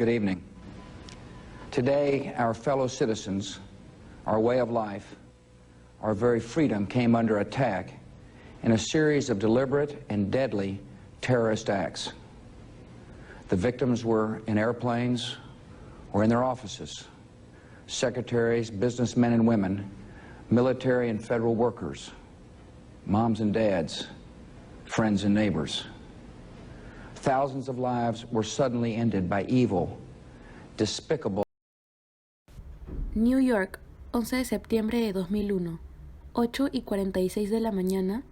Good evening. Today, our fellow citizens, our way of life, our very freedom came under attack in a series of deliberate and deadly terrorist acts. The victims were in airplanes or in their offices. Secretaries, businessmen and women, military and federal workers, moms and dads, friends and neighbors. Thousands of lives were suddenly ended by evil, despicable. New York, 11 de septiembre de 2001, 8:46 de la mañana,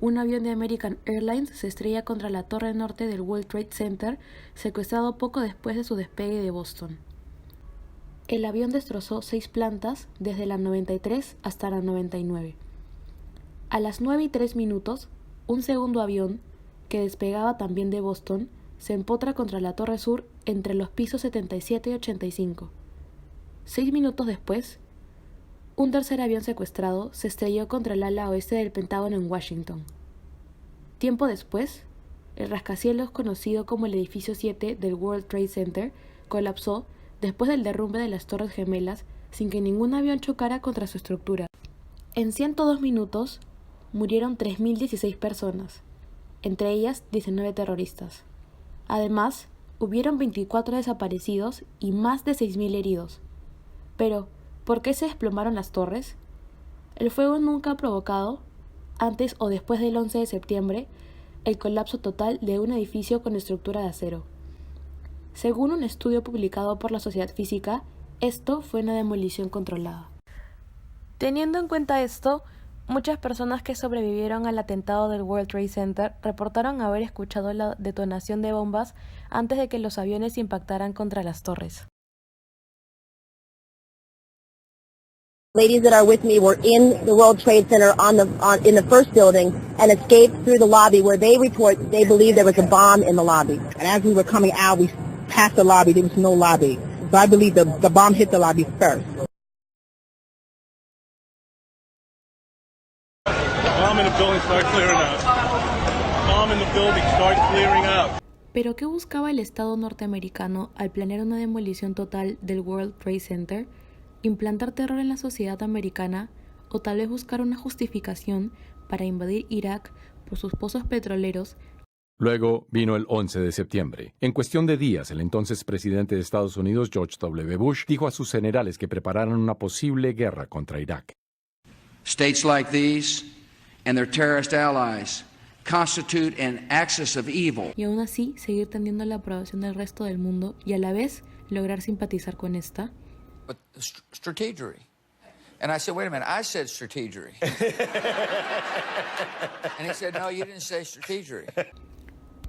un avión de American Airlines se estrella contra la torre norte del World Trade Center, secuestrado poco después de su despegue de Boston. El avión destrozó 6 plantas desde la 93 hasta la 99. A las 9:03, un segundo avión, que despegaba también de Boston, se empotra contra la torre sur entre los pisos 77 y 85. 6 minutos después, un tercer avión secuestrado se estrelló contra el ala oeste del Pentágono en Washington. Tiempo después, el rascacielos conocido como el Edificio 7 del World Trade Center colapsó después del derrumbe de las Torres Gemelas sin que ningún avión chocara contra su estructura. En 102 minutos, murieron 3.016 personas, entre ellas 19 terroristas. Además, hubieron 24 desaparecidos y más de 6.000 heridos. Pero, ¿por qué se desplomaron las torres? El fuego nunca ha provocado, antes o después del 11 de septiembre, el colapso total de un edificio con estructura de acero. Según un estudio publicado por la Sociedad Física, esto fue una demolición controlada. Teniendo en cuenta esto, muchas personas que sobrevivieron al atentado del World Trade Center reportaron haber escuchado la detonación de bombas antes de que los aviones impactaran contra las torres. Ladies that are with me were in the World Trade Center in the first building and escaped through the lobby where they report they believe there was a bomb in the lobby. And as we were coming out, we passed the lobby. There was no lobby. So I believe the bomb hit the lobby first. Bomb in the building, start clearing out. Bomb in the building, start clearing out. ¿Pero qué buscaba el Estado norteamericano al planear una demolición total del World Trade Center? ¿Implantar terror en la sociedad americana o tal vez buscar una justificación para invadir Irak por sus pozos petroleros? Luego vino el 11 de septiembre. En cuestión de días, el entonces presidente de Estados Unidos, George W. Bush, dijo a sus generales que prepararan una posible guerra contra Irak. States like these and their terrorist allies constitute an axis of evil. Y aún así, seguir teniendo la aprobación del resto del mundo y a la vez lograr simpatizar con esta. But strategery. And I said, wait a minute, I said strategery. And he said, no, you didn't say strategery.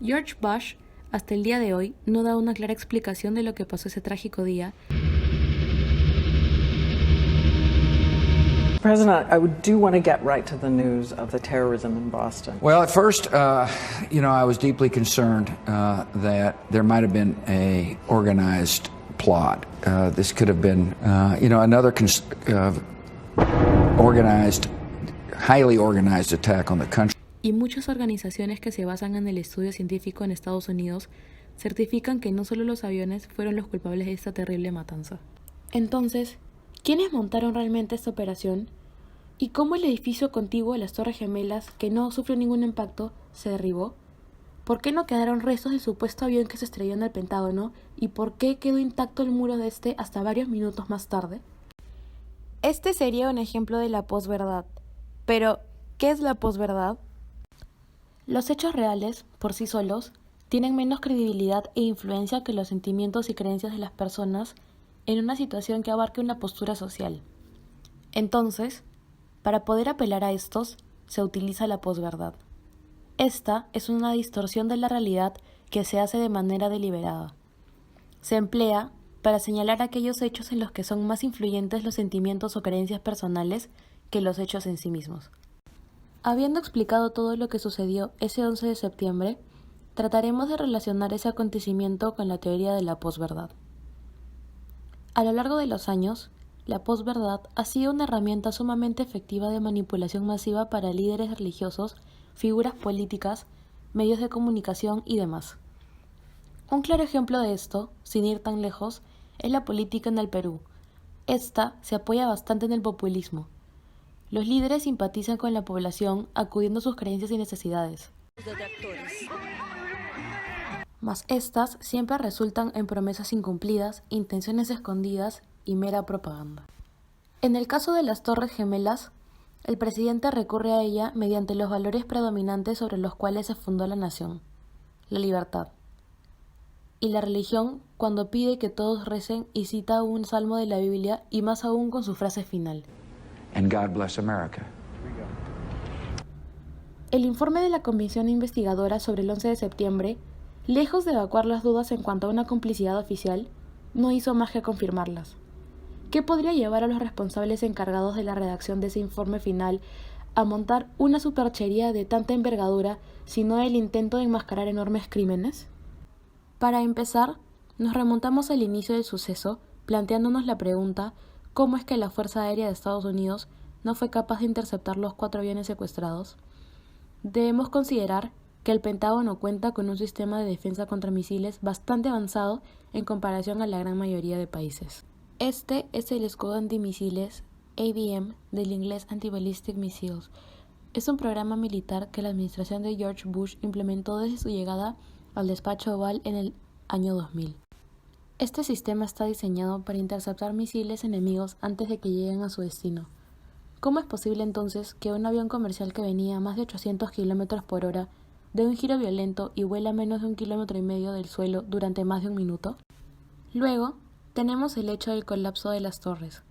George Bush, hasta el día de hoy, no da una clara explicación de lo que pasó ese trágico día. President, I do want to get right to the news of the terrorism in Boston. Well, at first, I was deeply concerned that there might have been a organized plot. This could have been, another organized, highly organized attack on the country. Y muchas organizaciones que se basan en el estudio científico en Estados Unidos certifican que no solo los aviones fueron los culpables de esta terrible matanza. Entonces, ¿quiénes montaron realmente esta operación? ¿Y cómo el edificio contiguo de las Torres Gemelas, que no sufrió ningún impacto, se derribó? ¿Por qué no quedaron restos del supuesto avión que se estrelló en el Pentágono? ¿Y por qué quedó intacto el muro de este hasta varios minutos más tarde? Este sería un ejemplo de la posverdad. Pero, ¿qué es la posverdad? Los hechos reales, por sí solos, tienen menos credibilidad e influencia que los sentimientos y creencias de las personas en una situación que abarque una postura social. Entonces, para poder apelar a estos, se utiliza la posverdad. Esta es una distorsión de la realidad que se hace de manera deliberada. Se emplea para señalar aquellos hechos en los que son más influyentes los sentimientos o creencias personales que los hechos en sí mismos. Habiendo explicado todo lo que sucedió ese 11 de septiembre, trataremos de relacionar ese acontecimiento con la teoría de la posverdad. A lo largo de los años, la posverdad ha sido una herramienta sumamente efectiva de manipulación masiva para líderes religiosos, figuras políticas, medios de comunicación y demás. Un claro ejemplo de esto, sin ir tan lejos, es la política en el Perú. Esta se apoya bastante en el populismo. Los líderes simpatizan con la población acudiendo a sus creencias y necesidades. Mas estas siempre resultan en promesas incumplidas, intenciones escondidas y mera propaganda. En el caso de las Torres Gemelas, el presidente recurre a ella mediante los valores predominantes sobre los cuales se fundó la nación: la libertad. Y la religión, cuando pide que todos recen y cita un salmo de la Biblia, y más aún con su frase final: And God bless America. El informe de la Comisión Investigadora sobre el 11 de septiembre, lejos de evacuar las dudas en cuanto a una complicidad oficial, no hizo más que confirmarlas. ¿Qué podría llevar a los responsables encargados de la redacción de ese informe final a montar una superchería de tanta envergadura, sino el intento de enmascarar enormes crímenes? Para empezar, nos remontamos al inicio del suceso, planteándonos la pregunta: ¿cómo es que la Fuerza Aérea de Estados Unidos no fue capaz de interceptar los 4 aviones secuestrados? Debemos considerar que el Pentágono cuenta con un sistema de defensa contra misiles bastante avanzado en comparación a la gran mayoría de países. Este es el escudo antimisiles ABM, del inglés Anti-Ballistic Missiles. Es un programa militar que la administración de George Bush implementó desde su llegada al despacho Oval en el año 2000. Este sistema está diseñado para interceptar misiles enemigos antes de que lleguen a su destino. ¿Cómo es posible entonces que un avión comercial que venía a más de 800 km por hora dé un giro violento y vuela a menos de 1,5 km del suelo durante más de 1 minuto? Luego, tenemos el hecho del colapso de las torres.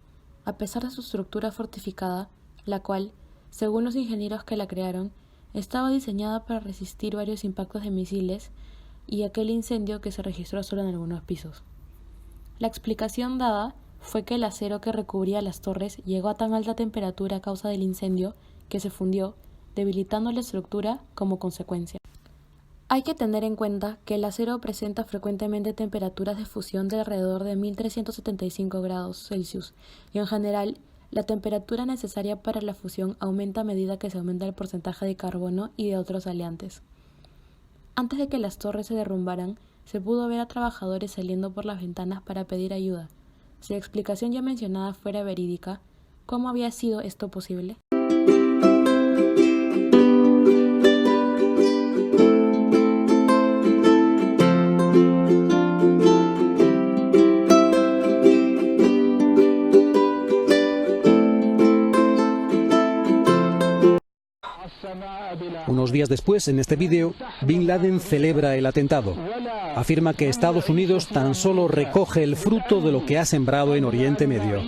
A pesar de su estructura fortificada, la cual, según los ingenieros que la crearon, estaba diseñada para resistir varios impactos de misiles y aquel incendio que se registró solo en algunos pisos. La explicación dada fue que el acero que recubría las torres llegó a tan alta temperatura a causa del incendio que se fundió, debilitando la estructura como consecuencia. Hay que tener en cuenta que el acero presenta frecuentemente temperaturas de fusión de alrededor de 1375 grados Celsius y en general la temperatura necesaria para la fusión aumenta a medida que se aumenta el porcentaje de carbono y de otros aleantes. Antes de que las torres se derrumbaran, se pudo ver a trabajadores saliendo por las ventanas para pedir ayuda. Si la explicación ya mencionada fuera verídica, ¿cómo había sido esto posible? Unos días después, en este vídeo, Bin Laden celebra el atentado. Afirma que Estados Unidos tan solo recoge el fruto de lo que ha sembrado en Oriente Medio.